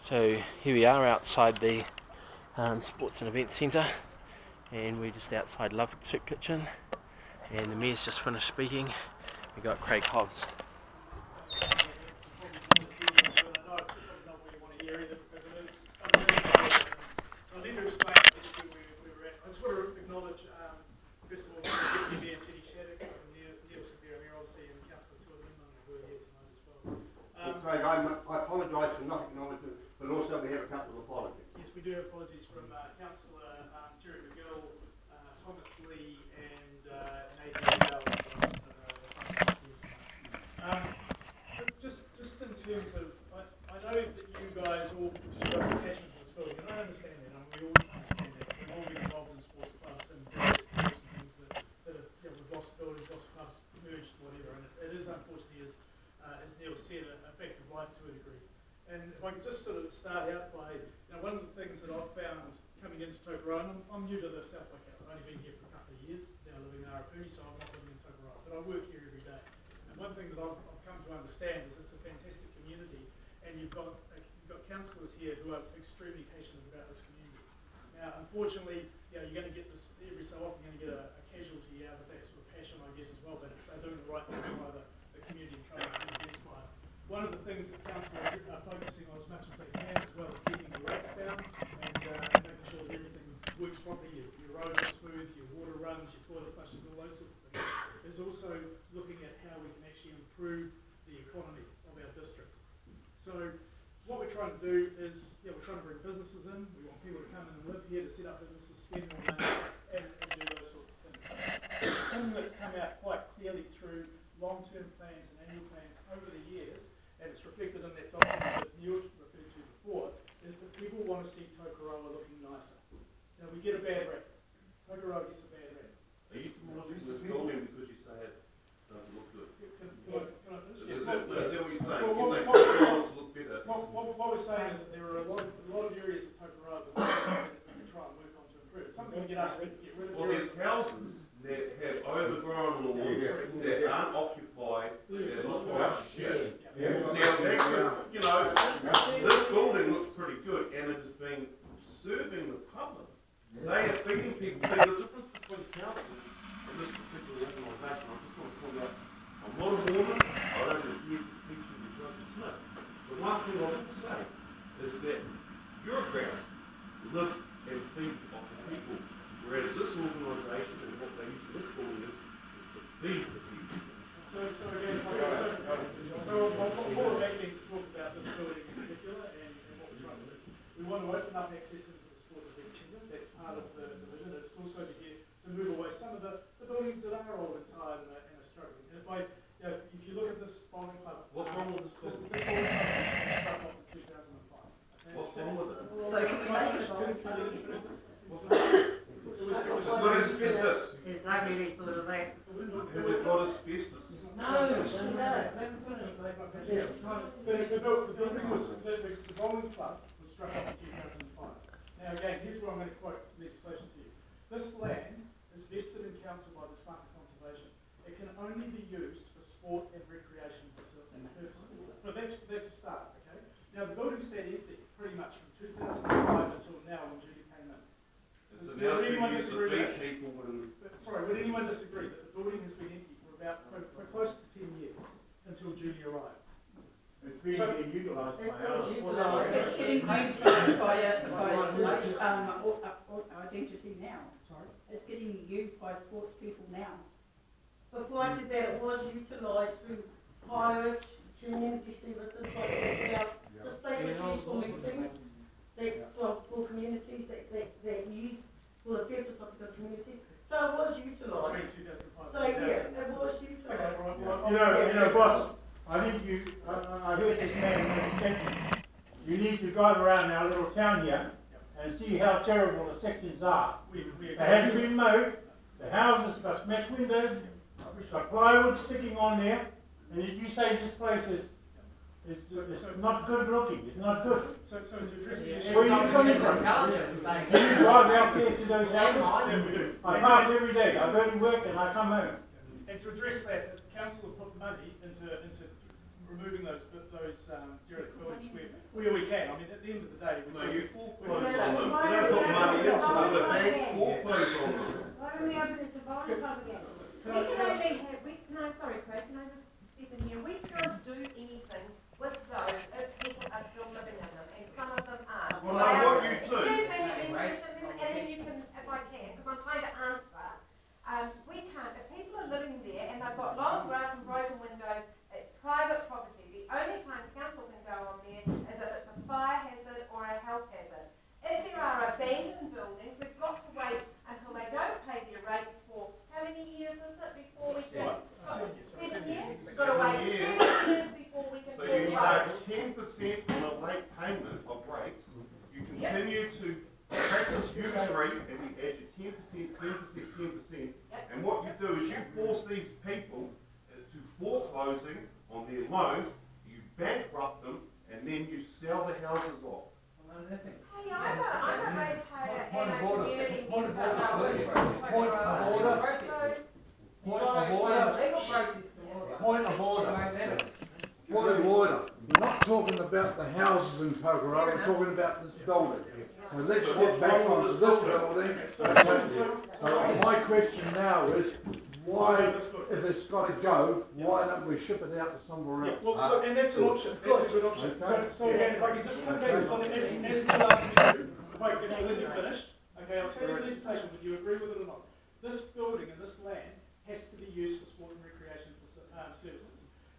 So here we are outside the Sports and Events Centre, and we're just outside Love Soup Kitchen, and the Mayor's just finished speaking. We've got Craig Hobbs. Craig, I apologise for not acknowledging, but also we have a couple of apologies. Yes, we do have apologies from Councillor Terry McGill, Thomas Lee, and Adrian Bell. Just in terms of, I know that you guys all show attachment to this building, and I understand that, and we all understand that. We've all been involved in sports clubs and various things that have, we've lost buildings, lost clubs, merged, whatever, and it is unfortunately, as Neil said, a fact of life to a degree. And if I could just sort of start out by, one of the things that I've found coming into Tokoroa, and I'm new to the South Lake, I've only been here for a couple of years, now living in Arapuni, so I'm not living in Tokoroa, but I work here every day. And one thing that I've come to understand is it's a fantastic community, and you've got councillors here who are extremely passionate about this community. Now, unfortunately, you're going to get this every so often, you're going to get a casualty out of that sort of passion, I guess, as well, but they're doing the right thing by the community and trying to do the best by it. One of the things that councillors are focusing on as much as they can, as well as keeping the rates down and making sure that everything works properly, your roads are smooth, your water runs, your toilet flushes, all those sorts of things, is also looking at how we can actually improve the economy of our district. So what we're trying to do is, we're trying to bring businesses in, we want people to come in and live here, to set up businesses, spend more money, and do those sorts of things. Something that's come out quite clearly through long-term plans and annual plans over the years, and it's reflected in that document that Neil referred to before, is that people want to see Tokoroa looking nicer. Now, we get a bad rap. Tokoroa gets a bad rap. Are you demolishing this building because you say it doesn't look good? Is that what you're saying? You're saying Tokoroa look better? What we're saying is that there are a lot of areas of Tokoroa that we can try and work on to improve. It's something we get us to get rid of. Well, there's houses that have overgrown lawns that aren't occupied, that look like shit. This building looks pretty good, and it is being serving the public. They are feeding people. See, the difference between council and this particular organisation, I just want to point out, I'm not a Mormon, I don't adhere to the teachings of Joseph Smith. The one thing I will say is that bureaucrats live and feed off the people, whereas this organisation and what they use this building is to feed the people. So again, what we're making to talk about this building in particular and what we're trying to do. We want to open up access into the sport event centre. That's part of the vision. It's also to move away some of the buildings that are old and tired and are struggling. And if you look at this bowling club, What's wrong with this building? This bowling club was struck off in 2005. Okay? What's wrong with it? So can we make it a bowling club? It's got asbestos. Is that really sort of that? Has it got asbestos? No. The bowling club was struck off in 2005. Now again, here's where I'm going to quote legislation to you. This land is vested in council by the Department of Conservation. It can only be used for sport and recreation purposes. So that's a start, okay? Now the building stayed empty pretty much from 2005 until now when Judy came in. It's now been used to feed people and... Sorry, would anyone disagree that the building has been empty for close to 10 years until Judy arrived? It's being utilised by us. It's getting used by identity now. Sorry? It's getting used by sports people now. But prior to that, it was utilised through higher community services, like this place was used for meetings, for communities that use for the purpose of the communities. So it was utilised. So yeah, it was utilised. Boss, I think I heard this man mention, you need to drive around our little town here and see how terrible the sections are. They haven't been mowed, the houses got smashed windows, it's got plywood sticking on there, and yet you say this place is not good looking, it's not good. So to address the issue, Where are you coming from? Do you drive out there to those houses? I pass every day, I go to work and I come home. and to address that, the council have put money into removing those derelict buildings We can. I mean, at the end of the day, No, you foreclose on them, you don't put money into them, the banks foreclose on them. Why don't we open it to borrow club again? We can only have, sorry Craig, can I just step in here? We can't do anything with those if people are still living in them, and some of them are. Well, no, what you do. Excuse me, and then you can, if I can, because I'm trying to answer. We can't, if people are living there and they've got long grass and broken windows, it's private property. The only time council can go on there is if it's a fire hazard or a health hazard. If there are abandoned buildings, we've got to wait until they don't pay their rates for, how many years is it before we can? 7 years? We've got to wait 7 years before we can So build you roads. take 10% on a late payment of rates, you continue to practice usury, and we add your 10%, 10%, and what you do is you force these people to foreclosing on their loans, you bankrupt them, and then you sell the houses off. Hey, I'm a ratepayer and a community Point of member. order. Point of order. We're not talking about the houses in Tokoroa, we're talking about this building. So let's get back onto this building. So my question now is, why, if it's got to go, why don't we ship it out to somewhere Yeah, else? well, look, and that's an option. That's a good option. Okay. So again, if I can just come back on it as the last meeting, if I can, when you're finished, okay, I'll tell you the legislation, whether you agree with it or not. This building and this land has to be used for sport and recreation services.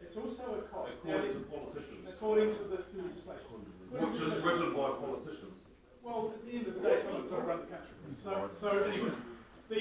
It's also a cost. According to politicians. According to the legislation. Which is written by politicians. Well, at the end of the day, someone's got to run the country. So anyways, so at the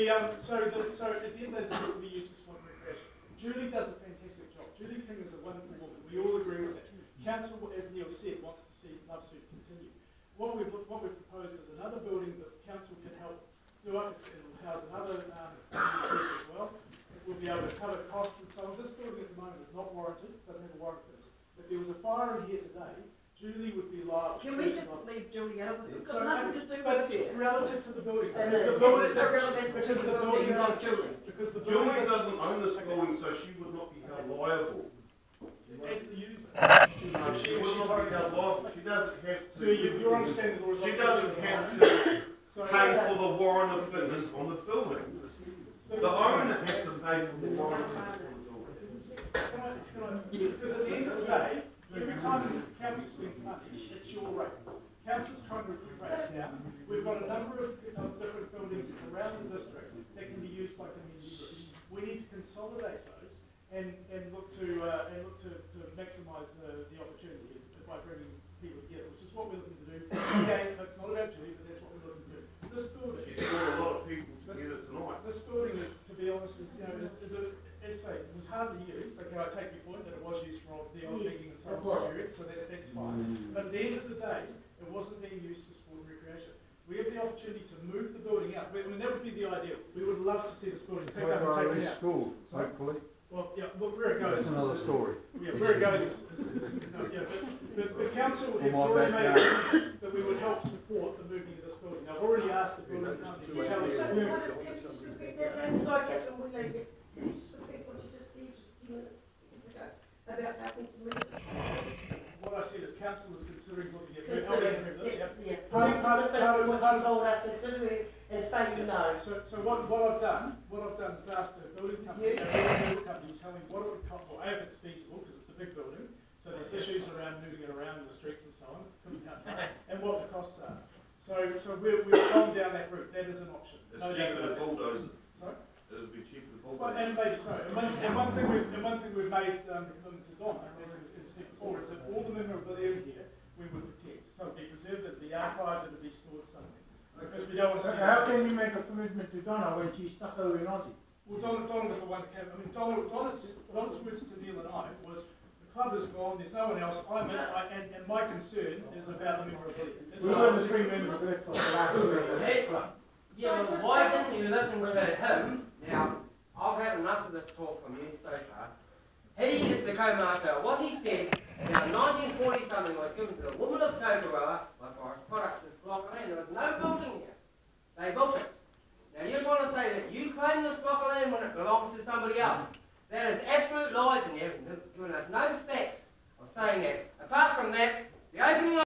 end of the day, this has to be used for sport and recreation. Julie does a fantastic job. Julie King is a wonderful woman. We all agree with that. Council, as Neil said, wants to see Love Suit continue. What we've proposed is another building that council can help do up. It will house another community as well. It will be able to cover costs and so on. This building at the moment is not warranted. Doesn't have a warrant for this. If there was a fire in here today, Julie would be liable. Can we just leave Julie out of this? It's So, got nothing to do but with it's it. relative to the building. And Because the it's building, irrelevant because to the the building, building, not Julie. because the Julie building doesn't own this building, so she would not be held liable. as the user. She would not be held liable. She doesn't have So to. you're understanding the law. She doesn't have to So, pay for the warrant of fitness on the building. The owner has to pay for the warrant of fitness on the building. Because at the end of the day, every time council spends money, it's your rates. Council's trying to recoup rates now. We've got a number of different buildings around the district that can be used by community groups. We need to consolidate those and look to maximise the opportunity by bringing people together, which is what we're looking to do. Again, it's not about Julie, but that's what we're looking to do. This building. She's brought a lot of people together tonight. This building is, to be honest, is it was hardly used. Okay, I take your point that it was used for the old digging and so on period, so that's fine. But at the end of the day, it wasn't being used for sport and recreation. We have the opportunity to move the building out. I mean, that would be the ideal. We would love to see this building pick up and Tokoroa taken out. School, hopefully. Well, yeah, well, where it goes. That's another story. Yeah, where it goes is no, yeah, but the council has my already made backyard. that we would help support the moving of this building. I've already asked the building company to tell us. Can you just repeat that then? Sorry, Catherine, we leave it. Can you just repeat what you just said just a few minutes ago about having to move this? What I said is council is considering looking at Consider, helping with this. yes, Yep. yeah. Part of what you told us, consider it and say you know. So what I've done is asked the building company, to tell me what it would cost, or if it's feasible, because it's a big building, so there's issues around moving it around the streets and so on, and what the costs are. So we've gone down that route. That is an option. It's No doubt cheaper about to that. bulldoze it. Sorry? It would be cheaper to Well, bulldoze it. and maybe so. And one thing we've made commitment to Donna, as I said before, is that all the memorabilia here we would protect. So it'd be preserved, it'd be archived, it'd be stored somewhere. Because we don't want to see. How can you make a commitment to Donna when she's stuck over in Aussie? Well, Donna was the one that came. I mean, Donna's words to Neil and I was, the club is gone, there's no one else. And my concern is about the memorabilia. We were the three members of the club last week. Yeah, well, why didn't you listen to him? Now, I've had enough of this talk from you so far. He is the co-marker. What he said in 1940 something was given to the woman of Tokoroa by Forest Products this block of land. There was no building here. They built it. Now you're trying to say that you claim this block of land when it belongs to somebody else. That is absolute lies, and you've given us no facts of saying that. Apart from that, the opening of